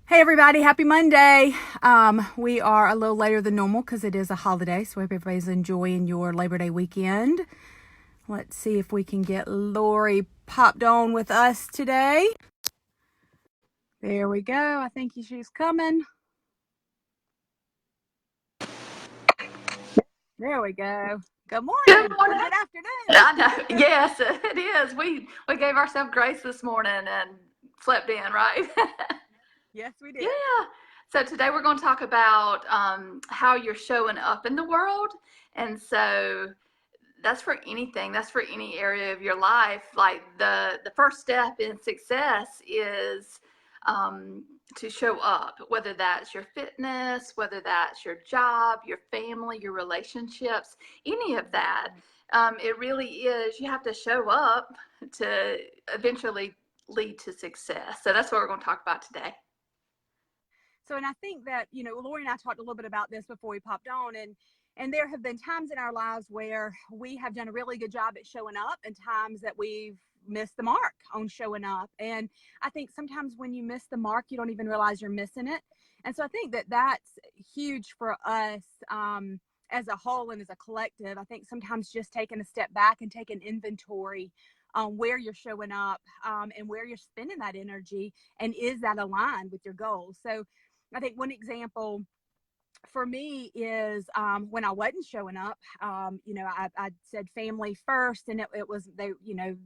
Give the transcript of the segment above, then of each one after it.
Hey everybody, happy Monday. We are a little later than normal because it is a holiday, so hope everybody's enjoying your Labor Day weekend. Let's see if we can get Lori popped on with us today. There we go. I think she's coming. There we go. Good Good morning or morning. good afternoon. I know. Yes, it is. We gave ourselves grace this morning and slept in, right? Yes, we Yeah. did. So today we're going to talk about how you're showing up in the world, and so that's for anything. That's for any area of your life. Like the first step in success is to show up, whether that's your fitness, whether that's your job, your family, your relationships, any of that. It really is. You have to show up to eventually lead to success. So that's what we're going to talk about today. So, and I think that, Lori and I talked a little bit about this before we popped on, and there have been times in our lives where we have done a really good job at showing up and times that we've missed the mark on showing up. And I think sometimes when you miss the mark, you don't even realize you're missing it. And so I think that that's huge for us, as a whole and as a collective. I think sometimes just taking a step back and taking inventory on where you're showing up, and where you're spending that energy, and is that aligned with your goals. So I think one example for me is, when I wasn't showing up. I said family first, and it was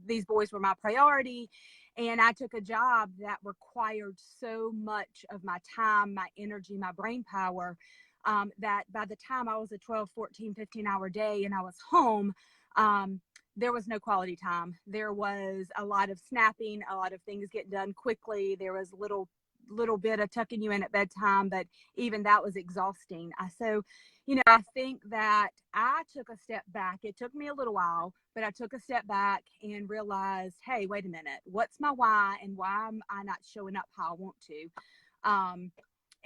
these boys were my priority, and I took a job that required so much of my time, my energy, my brain power, that by the time I was a 12, 14, 15-hour day and I was home, there was no quality time. There was a lot of snapping, a lot of things getting done quickly. There was little bit of tucking you in at bedtime, but even that was exhausting. I think that I took a step back. It took me a little while, but I took a step back and realized, hey, wait a minute, what's my why, and why am I not showing up how I want to?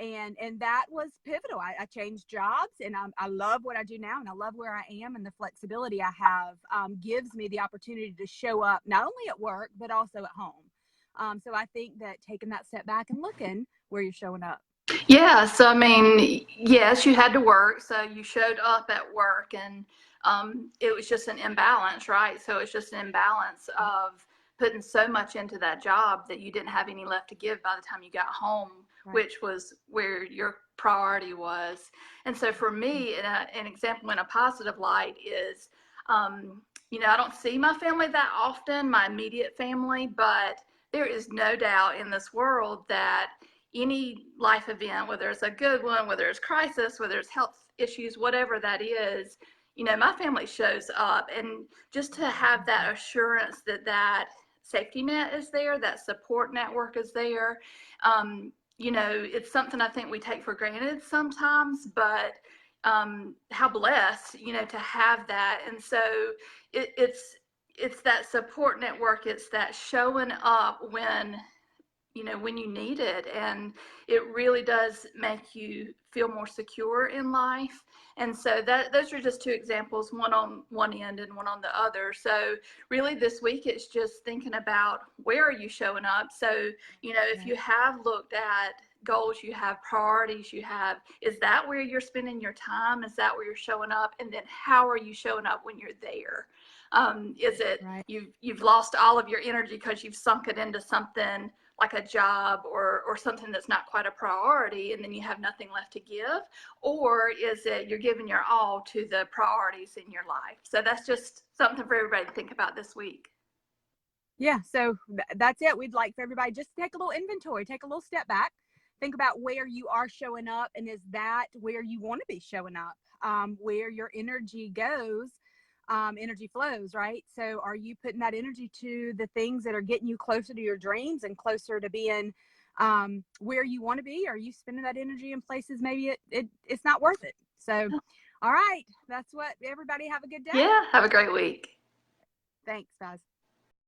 And that was pivotal. I changed jobs, and I love what I do now, and I love where I am, and the flexibility I have, gives me the opportunity to show up not only at work but also at home. So I think that taking that step back and looking where you're showing up. Yeah, so I mean, yes, you had to work, so you showed up at work, and it was just an imbalance, right? So it's just an imbalance of putting so much into that job that you didn't have any left to give by the time you got home, Right. which was where your priority was. And so for me, an example in a positive light is, I don't see my family that often, my immediate family, but there is no doubt in this world that any life event, whether it's a good one, whether it's crisis, whether it's health issues, whatever that is, my family shows up. And just to have that assurance that that safety net is there, that support network is there, it's something I think we take for granted sometimes, but how blessed, to have that. And so it's that support network. It's that showing up when you need it, and it really does make you feel more secure in life. And so those are just two examples, one on one end and one on the other. So really this week it's just thinking about, where are you showing up? So if you have looked at goals, you have priorities, is that where you're spending your time? Is that where you're showing up? And then how are you showing up when you're there? Is it Right. you've lost all of your energy because you've sunk it into something like a job or something that's not quite a priority, and then you have nothing left to give? Or is it you're giving your all to the priorities in your life? So that's just something for everybody to think about this week. Yeah. So that's it. We'd like for everybody just to take a little inventory, take a little step back, think about where you are showing up, and is that where you want to be showing up? Where your energy goes, energy flows, right? So are you putting that energy to the things that are getting you closer to your dreams and closer to being, where you want to be? Are you spending that energy in places maybe it's not worth it? So, all right, that's what everybody, have a good day. Yeah, have a great week. Thanks, guys.